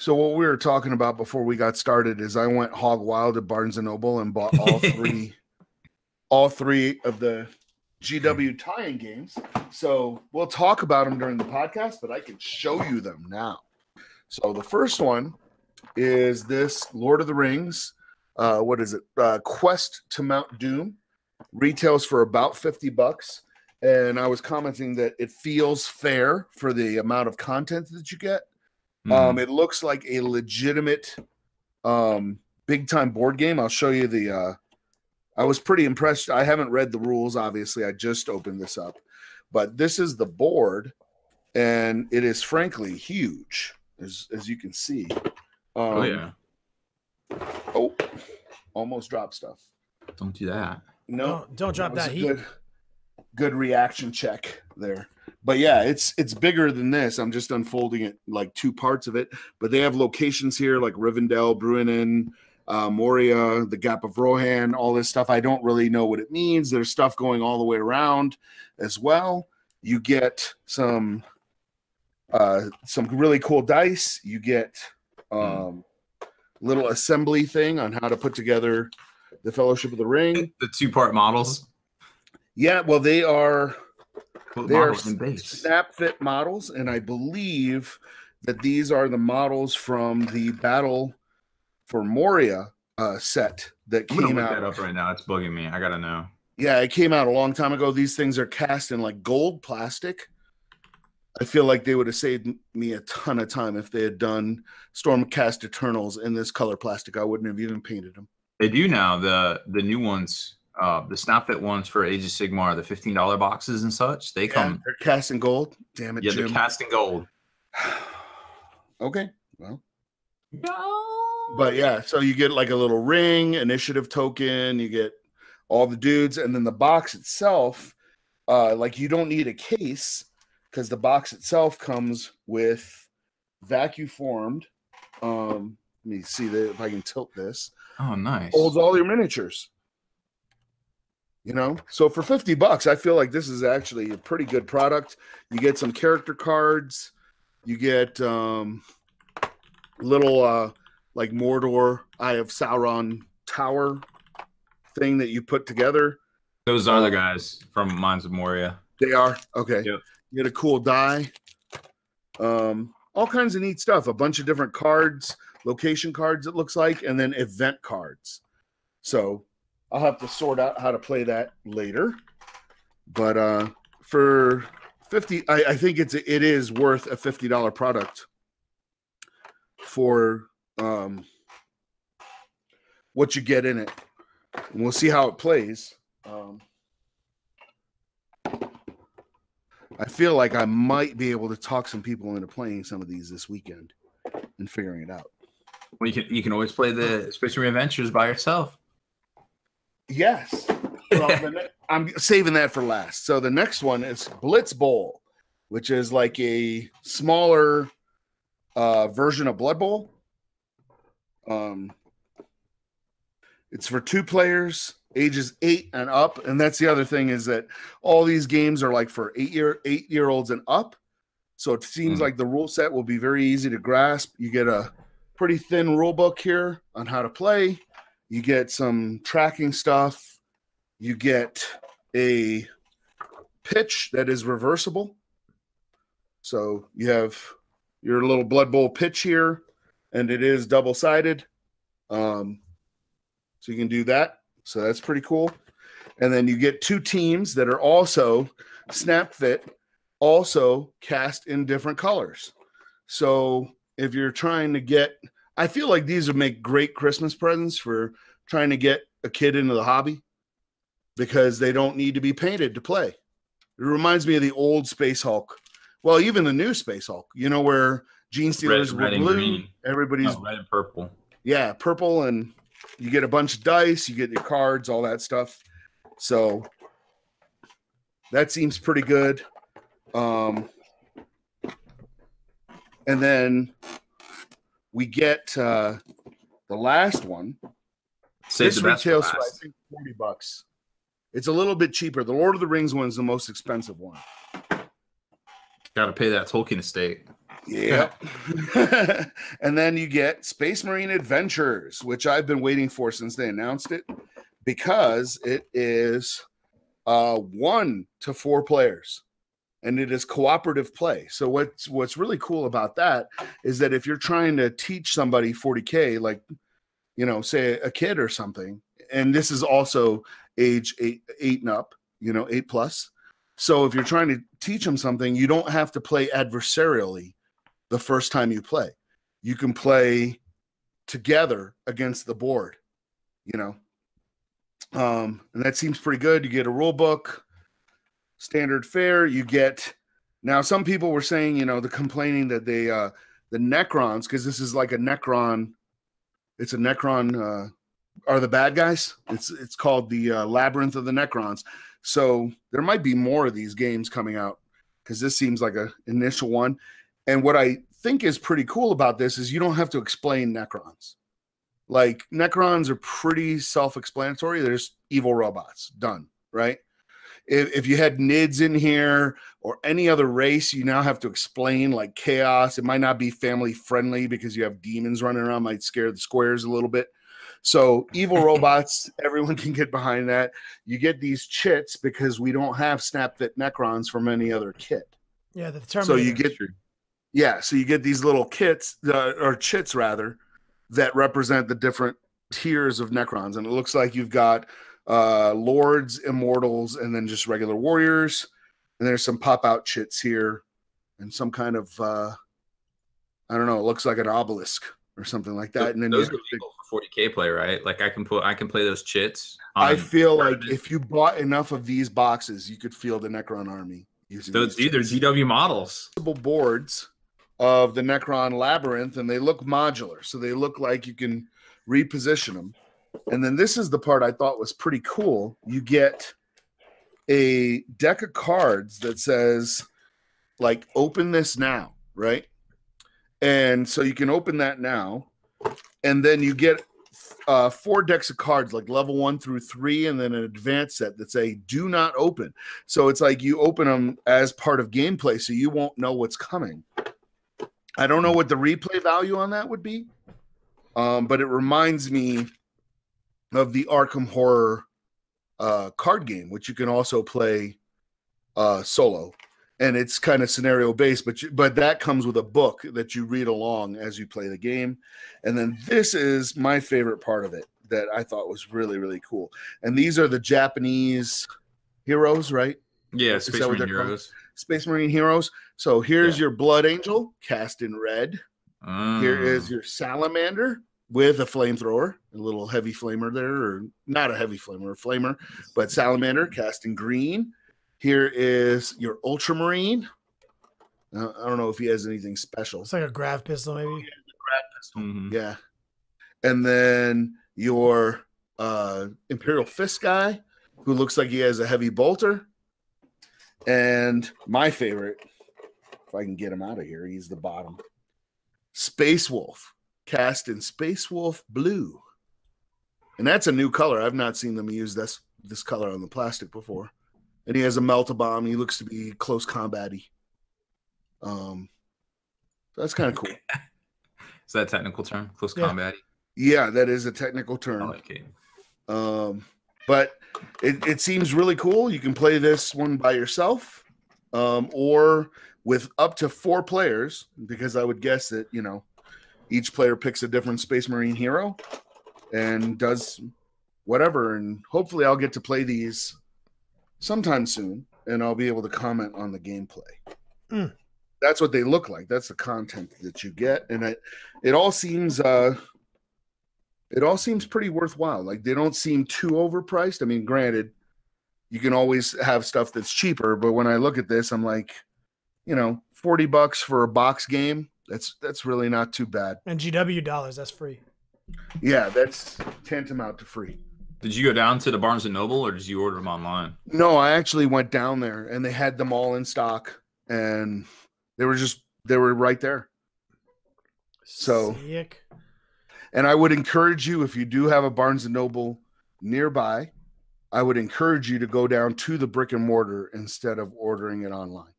So what we were talking about before we got started is I went hog wild at Barnes and Noble and bought all three of the GW tie-in games. So we'll talk about them during the podcast, but I can show you them now. So the first one is this Lord of the Rings. What is it? Quest to Mount Doom. Retails for about $50. And I was commenting that it feels fair for the amount of content that you get. It looks like a legitimate big time board game. I'll show you the I was pretty impressed. I haven't read the rules, obviously. I just opened this up. But this is the board, and it is frankly huge, as you can see. Oh, almost dropped stuff. Don't do that. No, don't drop that heat. Good reaction check there. But yeah, it's bigger than this. I'm just unfolding it like two parts of it. But they have locations here like Rivendell, Bruinen, Moria, the Gap of Rohan, all this stuff. I don't really know what it means. There's stuff going all the way around as well. You get some really cool dice. You get little assembly thing on how to put together the Fellowship of the Ring. The two-part models. Yeah, well, they are snap fit models, and I believe that these are the models from the Battle for Moria set that came out. I'm gonna look that up right now. It's bugging me. I gotta know. Yeah, it came out a long time ago. These things are cast in like gold plastic. I feel like they would have saved me a ton of time if they had done Stormcast Eternals in this color plastic. I wouldn't have even painted them. They do now. The new ones, the snap fit ones for Age of Sigmar, the $15 boxes and such. They come. They're cast in gold. Damn it, yeah, Jim. they're cast in gold. Okay, well. No. But yeah, so you get like a little ring, initiative token. You get all the dudes, and then the box itself, like you don't need a case because the box itself comes with vacuum formed. Let me see if I can tilt this. Oh, nice. Holds all your miniatures. You know, so for $50, I feel like this is actually a pretty good product. You get some character cards. You get little like Mordor, Eye of Sauron tower thing that you put together. Those are the guys from Mines of Moria. They are? Okay. Yep. You get a cool die. All kinds of neat stuff. A bunch of different cards, location cards, it looks like, and then event cards. So I'll have to sort out how to play that later. But for $50, I think it is worth a $50 product for what you get in it. And we'll see how it plays. I feel like I might be able to talk some people into playing some of these this weekend and figuring it out. Well, you can always play the Space Marine Adventures by yourself. Yes. Well, I'm saving that for last. So the next one is Blitz Bowl, which is like a smaller version of Blood Bowl. It's for 2 players, ages 8 and up, and that's the other thing is that all these games are like for 8-year-olds and up. So it seems like the rule set will be very easy to grasp. You get a pretty thin rule book here on how to play. You get some tracking stuff. You get a pitch that is reversible. So you have your little Blood Bowl pitch here, and it is double-sided. So you can do that. So that's pretty cool. And then you get 2 teams that are also snap fit, also cast in different colors. So if you're trying to get, I feel like these would make great Christmas presents for trying to get a kid into the hobby because they don't need to be painted to play. It reminds me of the old Space Hulk. Well, even the new Space Hulk, you know, where Gene Stealers were blue, green. Everybody's red and purple. Yeah, purple, and you get a bunch of dice, you get your cards, all that stuff. So that seems pretty good. And then we get the last one. Save this retails for I think $40. It's a little bit cheaper. The Lord of the Rings one is the most expensive one. Got to pay that Tolkien estate. Yep. And then you get Space Marine Adventures, which I've been waiting for since they announced it, because it is 1 to 4 players, and it is cooperative play. So what's really cool about that is that if you're trying to teach somebody 40K, like, you know, say a kid or something, and this is also age 8 and up, you know, 8 plus. So if you're trying to teach them something, you don't have to play adversarially the first time you play. You can play together against the board, you know. And that seems pretty good. You get a rule book, standard fare. You get, now some people were saying, you know, the complaining that they the Necrons, because this is like a Necron, it's a Necron are the bad guys. It's called the Labyrinth of the Necrons. So there might be more of these games coming out, because this seems like an initial one. And what I think is pretty cool about this is you don't have to explain Necrons. Like, Necrons are pretty self-explanatory. They're just evil robots. Done, right? If you had Nids in here or any other race, you now have to explain, like, chaos. It might not be family-friendly because you have demons running around, might scare the squares a little bit. So evil robots, everyone can get behind that. You get these chits because we don't have snap-fit Necrons from any other kit. Yeah, the Terminator. So you get, yeah, so you get these little kits, or chits rather, that represent the different tiers of Necrons. And it looks like you've got Lords, Immortals, and then just regular warriors. And there's some pop-out chits here and some kind of, I don't know, it looks like an obelisk or something like that. And then those are legal for 40K play, right? Like I can play those chits. I feel like if you bought enough of these boxes, you could field the Necron army using those. They're GW models. Boards of the Necron Labyrinth, and they look modular, so they look like you can reposition them. And then this is the part I thought was pretty cool. You get a deck of cards that says, like, open this now, right? And so you can open that now, and then you get 4 decks of cards, like level 1 through 3, and then an advanced set that say do not open. So it's like you open them as part of gameplay, so you won't know what's coming. I don't know what the replay value on that would be, but it reminds me of the Arkham Horror card game, which you can also play solo. And it's kind of scenario based, but that comes with a book that you read along as you play the game. And then this is my favorite part of it that I thought was really, really cool. And these are the Japanese heroes, right? Yeah, Space Marine heroes. Space Marine heroes. So here's your Blood Angel cast in red. Here is your Salamander with a flamethrower, a little heavy flamer there, or not a heavy flamer, a flamer, but Salamander cast in green. Here is your Ultramarine. I don't know if he has anything special. It's like a grav pistol, maybe. Yeah, the grav pistol. Yeah. And then your Imperial Fist guy, who looks like he has a heavy bolter. And my favorite, if I can get him out of here, he's the bottom. Space Wolf, cast in Space Wolf blue. And that's a new color. I've not seen them use this color on the plastic before. And he has a melt-a-bomb. He looks to be close combat-y. So that's kind of cool. Is that a technical term? Close combat-y? Yeah, that is a technical term. I like it. But it seems really cool. You can play this one by yourself, or with up to 4 players, because I would guess that, you know, each player picks a different Space Marine hero and does whatever. And hopefully I'll get to play these sometime soon, and I'll be able to comment on the gameplay. That's what they look like. That's the content that you get, and it all seems pretty worthwhile. Like, they don't seem too overpriced. I mean, granted, you can always have stuff that's cheaper, but when I look at this, I'm like, you know, $40 for a box game. That's really not too bad. And GW dollars, that's free. Yeah, that's tantamount to free. Did you go down to the Barnes & Noble, or did you order them online? No, I actually went down there, and they had them all in stock, and they were right there. So, sick. And I would encourage you, if you do have a Barnes & Noble nearby, I would encourage you to go down to the brick and mortar instead of ordering it online.